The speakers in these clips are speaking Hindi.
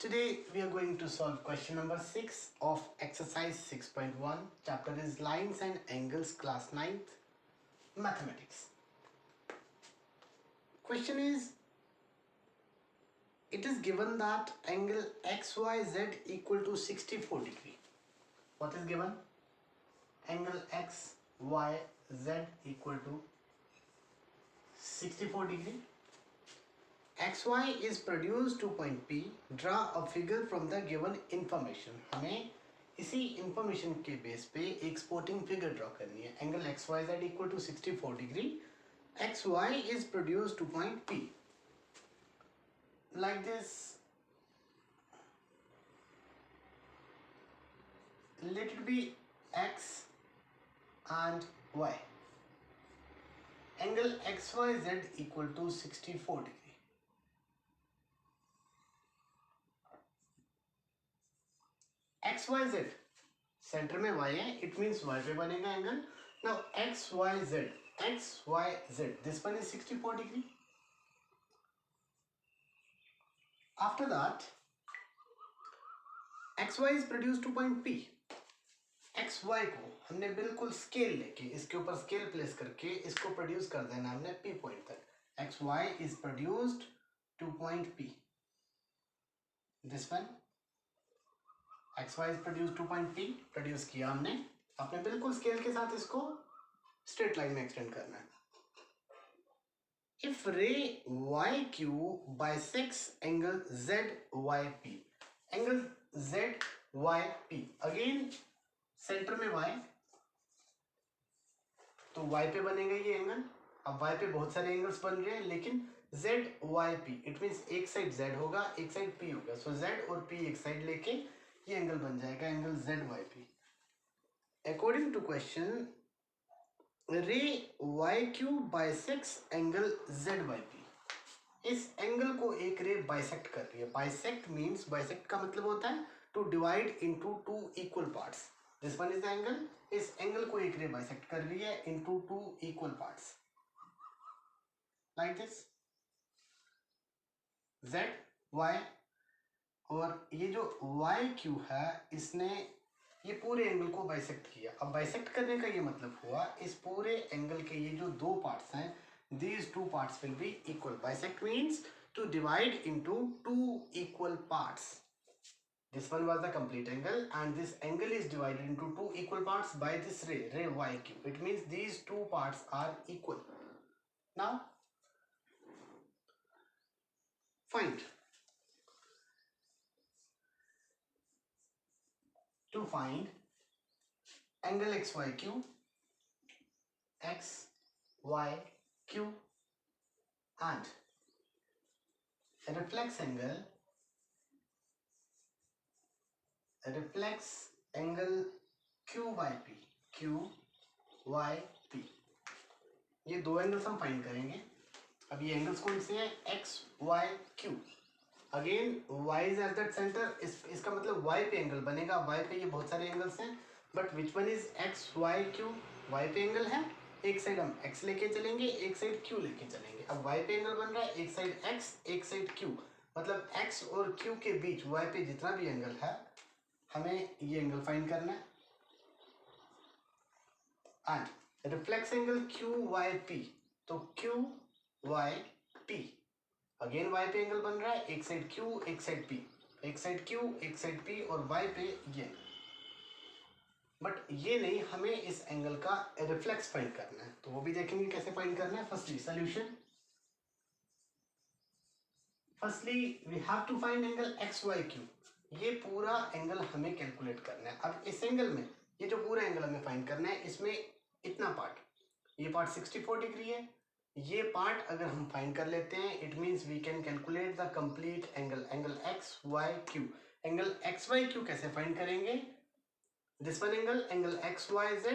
Today we are going to solve question number 6 of exercise 6.1. Chapter is Lines and Angles, class 9th, Mathematics. Question is, it is given that angle XYZ equal to 64 degree. What is given? Angle XYZ equal to 64 degree. XY is produced to point P. Draw a figure from the given information. हमें इसी information के बेस पे एक sporting figure draw करनी है. Angle XYZ equal to 64 degree. XY is produced to point P. Like this. Let it be X and Y. Angle XYZ equal to 64 degree. XYZ centre में Y है, it means Y पे बनेगा angle. Now XYZ, this one is 64 degree. After that, XY is produced to point P. XY को हमने बिल्कुल स्केल लेके इसके ऊपर स्केल प्लेस करके इसको प्रोड्यूस कर देना हमने P पॉइंट तक. XY is produced to point P. This one XY is produced to point P. Produce किया हमने. आपने बिल्कुल स्केल के साथ इसको स्ट्रेट लाइन में एक्सटेंड करना है. If ray YQ bisects angle ZYP, angle ZYP, again centre में Y, तो Y पे बनेगा ये एंगल. अब Y पे बहुत सारे एंगल्स बन रहे हैं, लेकिन ZYP इट मीन्स एक साइड Z होगा, एक साइड P होगा. सो Z और P एक साइड लेके ये एंगल बन जाएगा angle ZYP. According to question, ray YQ bisects angle ZYP. इस एंगल को एक रे बाइसेक्ट कर रही है. बाइसेक्ट मींस, बाइसेक्ट का मतलब होता है to divide into two equal parts. This one is the angle. इस एंगल को एक रे बाइसेक्ट कर रही है into two equal parts, like this. ZY और ये जो YQ है, इसने ये पूरे एंगल को बाइसेक्ट किया. अब बाइसेक्ट करने का ये मतलब हुआ, इस पूरे एंगल के ये जो दो पार्ट्स हैं, these two parts will be equal. Bisect means to divide into two equal parts. This one was the complete angle, and this angle is divided into two equal parts by this ray YQ. It means these two parts are equal. Now find. To find angle XYQ, XYQ and a reflex angle QYP. ये दो एंगल्स हम फाइंड करेंगे. अब ये एंगल्स कौन से हैं? XYQ. Again Y is at that centre. इसका मतलब Y पे एंगल बनेगा. Y पे ये बहुत सारे एंगल्स हैं, but which one is XYQ? Y पे एंगल है, एक साइड हम X लेके चलेंगे, एक साइड Q लेके चलेंगे. अब Y पे एंगल बन रहा है, एक साइड X, एक साइड Q. मतलब X और Q के बीच Y पे जितना भी एंगल है, हमें ये एंगल फाइंड करना है. एंड रिफ्लेक्स एंगल QYP, तो QYP अगेन Y पे एंगल बन रहा है, एक साइड Q, एक साइड P, एक साइड Q, एक साइड P और Y पे ये. बट ये नहीं, हमें इस एंगल का रिफ्लेक्स फाइंड करना है, तो वो भी देखेंगे कैसे फाइंड करना है. Firstly solution. Firstly we have to find angle XYQ. ये पूरा एंगल हमें कैलकुलेट करना है. अब इस एंगल में ये जो पूरा एंगल हमें फाइंड करना है, इसमें इतना पार्ट, ये पार्ट 64 डिग्री है. ये पार्ट अगर हम फाइंड कर लेते हैं, it means we can calculate the complete angle XYQ. Angle XYQ कैसे फाइंड करेंगे? This one angle XYZ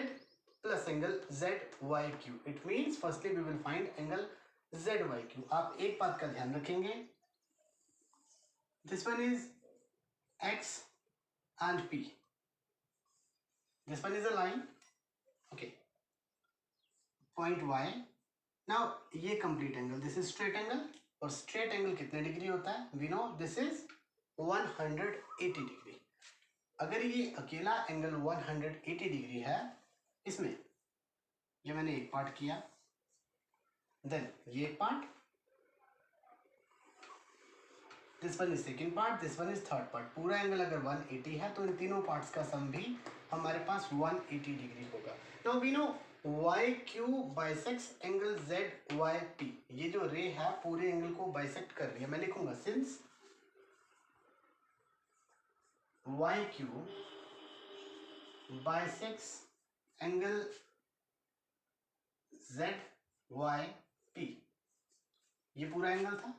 plus angle ZYQ. It means firstly we will find angle ZYQ. आप एक बात का ध्यान रखेंगे, this one is X and P. This one is a line. Okay. Point Y. Now ये complete angle, this is straight angle. और straight angle कितने डिग्री होता है? We know this is 180 degree. अगर ये अकेला एंगल 180 डिग्री है इसमें, ये मैंने एक पार्ट किया, देन ये एक part, this one is second part, this one is third part. पूरा एंगल अगर 180 है तो इन तीनों पार्ट्स का सम भी हमारे पास 180 डिग्री होगा। Now we know Y Q bisects angle Z Y P. ये जो रे है पूरे एंगल को बाइसेक्ट कर रही है। मैं लिखूंगा since Y Q bisects angle Z Y P, ये पूरा एंगल था,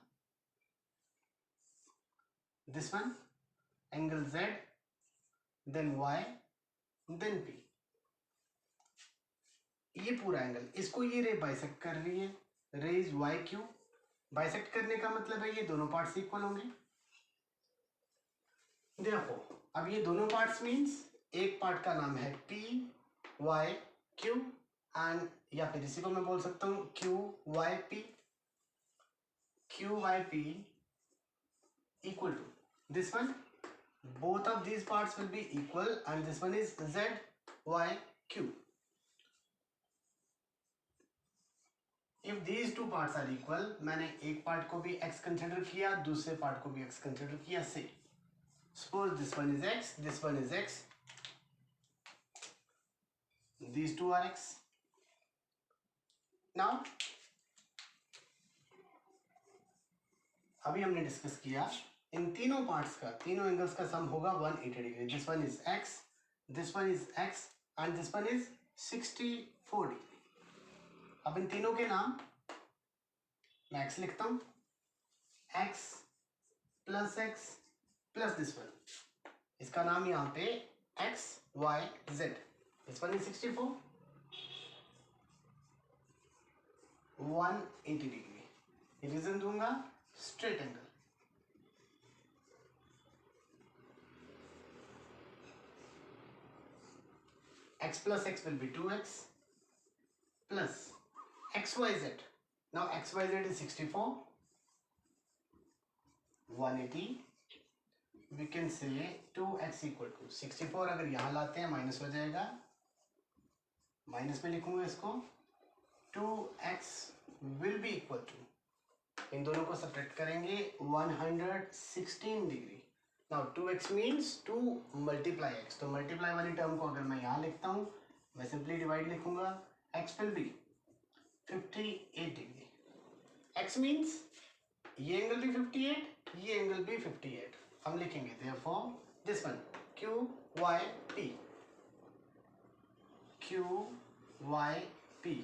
this one angle Z, then Y, then P, ये पूरा एंगल, इसको ये रे बाइसेक्ट कर रही है। रे इज वाई क्यू, बाइसेक्ट करने का मतलब है ये दोनों पार्ट्स इक्वल होंगे। देखो अब ये दोनों पार्ट्स मींस एक पार्ट का नाम है पी वाई क्यू एंड, या फिर इसी को मैं बोल सकता हूं Q Y P, Q Y P equal to this one, both of these parts will be equal and this one is z y q. If these two parts are equal, मैंने एक पार्ट को भी x कंसिडर किया, दूसरे पार्ट को भी x कंसिडर किया। से suppose this one is x, this one is x, these two are x. Now अभी हमने डिस्कस किया इन तीनों पार्ट्स का, तीनों एंगल्स का सम होगा 180 degree. This one is x, this one is x and this one is 64 degree. अब इन तीनों के नाम मैं x लिखता हूं, x plus x plus this one, इसका नाम यहां पे x y z। This one is 64, 180 degree. Reason दूंगा straight angle. x plus x will be 2x plus xyz. Now xyz is 64, 180. We can say 2x equal to 64। अगर यहाँ लाते हैं माइनस हो जाएगा, माइनस में लिखूंगा इसको, 2x will be equal to, इन दोनों को सब्ट्रैक्ट करेंगे 116 degree. Now 2x means 2 multiply x, तो मल्टीप्लाई वाली टर्म को अगर मैं यहाँ लिखता हूँ, मैं सिंपली डिवाइड लिखूंगा, x will be 58 degree. x means ये एंगल भी 58, ये एंगल भी 58। हम लिखेंगे therefore this one q y p, q y p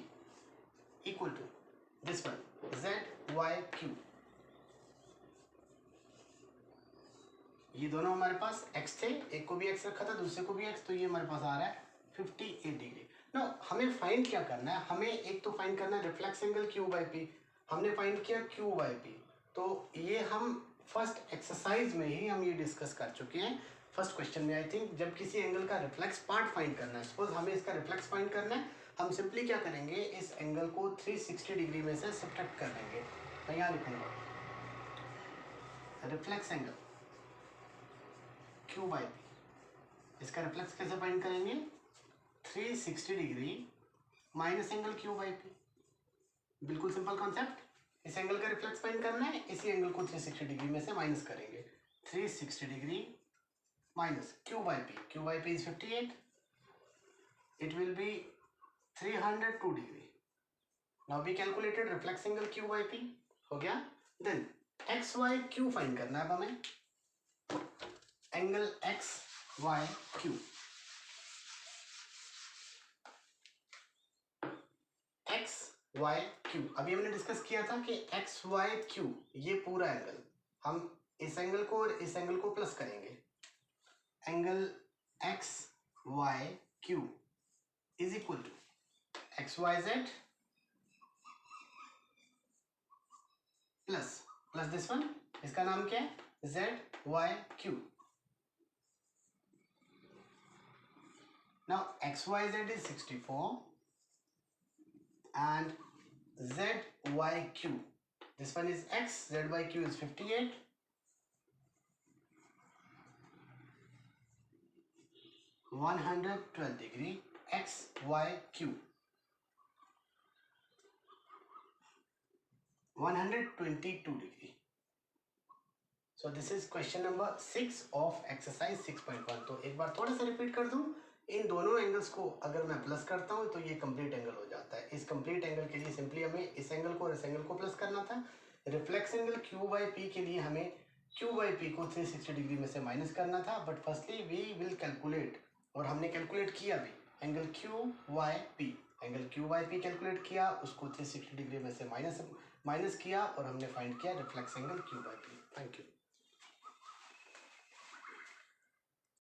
equal to this one z y q। ये दोनों हमारे पास x थे, एक को भी x रखा था, दूसरे को भी x, तो ये हमारे पास आ रहा है 58 डिग्री। नो हमें फाइंड क्या करना है, हमें एक तो फाइंड करना है reflex angle q by p। हमने फाइंड किया q बाई p, तो ये हम फर्स्ट एक्सरसाइज में ही हम ये डिस्कस कर चुके हैं। फर्स्ट क्वेश्चन में आई थिंक जब किसी एंगल का रिफ्लेक्स पार्ट फाइंड करना है, सपोज हमें इसका रिफ्लेक्स फाइंड करना है, हम सिंपली क्या करेंगे, इस एंगल को 360 डिग्री में से सब्ट्रैक्ट कर देंगे। मैं यहाँ लिखूंगा reflex angle q by p, इसका रिफ्लेक्स कैसे फाइंड करेंगे, 360 degree minus angle q by p। बिल्कुल सिंपल कॉन्सेप्ट, इस एंगल का रिफ्लेक्स फाइंड करना है, इसी एंगल को 360 डिग्री में से माइनस करेंगे। 360 degree minus q by p is 58, it will be 302 degree. Now we calculated reflex angle q by p, हो गया। Then x y q find करना है हमें, angle x y q, x y q. अभी हमने डिस्कस किया था कि एक्स वाई क्यू ये पूरा एंगल, हम इस एंगल को और इस एंगल को प्लस करेंगे, angle x y q is equal to x y z plus plus this one, इसका नाम क्या है, z y q. Now xyz is 64 and zyq, this one is x, zyq is 58, 112 degree x y q 122 degree. So this is question number 6 of exercise 6.1. तो एक बार थोड़ा सा रिपीट कर दूं, इन दोनों एंगल्स को अगर मैं प्लस करता हूं तो ये कंप्लीट एंगल हो जाता है. इस कंप्लीट एंगल के लिए सिंपली हमें इस एंगल को और इस एंगल को प्लस करना था. Reflex angle Q by P के लिए हमें क्यू बाई पी को 360 डिग्री में से माइनस करना था. But firstly we will calculate, और हमने कैलकुलेट किया भी, angle q Y p. Angle q Y p calculate किया, उसको 360 डिग्री में से माइनस किया और हमने फाइंड किया reflex angle Q by P. Thank you.